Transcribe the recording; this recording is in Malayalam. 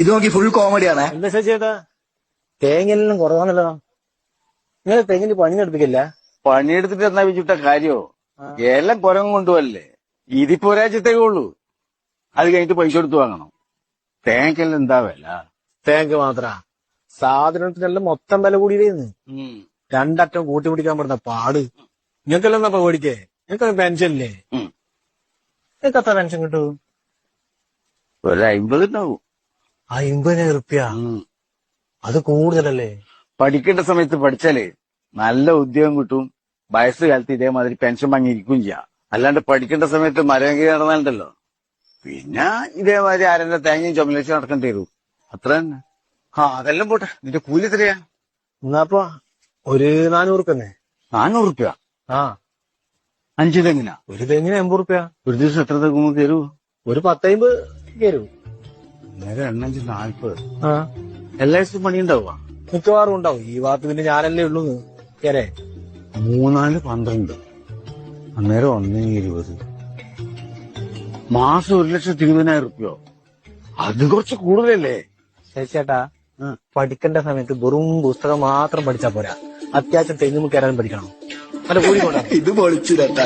ഇത് നോക്കി ഫുൾ കോമഡിയാണ്. എന്താ ചേട്ടാ തേങ്ങയെല്ലാം കുറവാണല്ലോ. നിങ്ങൾ തെങ്ങിന് പണിയെടുപ്പിക്കില്ല? പണിയെടുത്തിട്ട് എന്നാ വെച്ചിട്ട കാര്യോ? എല്ലാം കുരങ്ങ് കൊണ്ടുപോകല്ലേ. ഇതിപ്പോ ഒരാഴ്ചത്തേക്കേ ഉള്ളൂ. അത് കഴിഞ്ഞിട്ട് പൈസ കൊടുത്ത് വാങ്ങണം. തേങ്ങക്കെല്ലാം എന്താ വില? തേങ്ങ മാത്ര സാധനത്തിനെല്ലാം മൊത്തം വില കൂടിയിരുന്നു. രണ്ടറ്റം കൂട്ടി പിടിക്കാൻ പറ്റുന്ന പാട്. നിങ്ങൾക്കെല്ലാം എന്നാ പേടിക്കേ? നിങ്ങൾക്ക് പെൻഷനില്ലേ? നിങ്ങൾക്ക് എത്ര പെൻഷൻ കിട്ടൂ? ഒരു 50 ഉണ്ടാവും. 50,000 റുപ്യ? അത് കൂടുതലല്ലേ? പഠിക്കേണ്ട സമയത്ത് പഠിച്ചാലേ നല്ല ഉദ്യോഗം കിട്ടും. വയസ്സ് കാലത്ത് ഇതേമാതിരി പെൻഷൻ വാങ്ങിയിരിക്കുകയും ചെയ്യാം. അല്ലാണ്ട് പഠിക്കേണ്ട സമയത്ത് മരം കീഴ് നടന്നാലുണ്ടല്ലോ, പിന്നെ ഇതേമാതിരി ആരെന്റെ തേങ്ങയും ചുമലേശം നടക്കേണ്ടി വരും. അത്ര തന്നെ. അതെല്ലാം പോട്ടെ, നിന്റെ കൂലി എത്രയാ? എന്നാപ്പോ ഒരു 400 റുപ്യ. 400 റുപ്യ? 5 തെങ്ങിനാ? ഒരു തെങ്ങിന് 80 റുപ്യ. ഒരു ദിവസം എത്ര തെങ്ങ് തരൂ? ഒരു 10-50 തരൂ. നേരെ 8-40. എല്ലാ ദിവസവും പണിയുണ്ടാവുക? മിക്കവാറും ഉണ്ടാവും. ഈ ഭാഗത്ത് പിന്നെ ഞാനല്ലേ ഉള്ളൂ. കേരേ 3-4-12. അന്നേരം 1-20. മാസം 1,20,000 റുപ്യോ? അത് കുറച്ച് കൂടുതലല്ലേ? ചേട്ടാ, പഠിക്കേണ്ട സമയത്ത് വെറും പുസ്തകം മാത്രം പഠിച്ചാ പോരാ. അത്യാവശ്യം തെങ്ങും കയറാനും പഠിക്കണം. അല്ല കൂടി കൊണ്ടാ ഇത് പൊളിച്ചു ചേട്ടാ.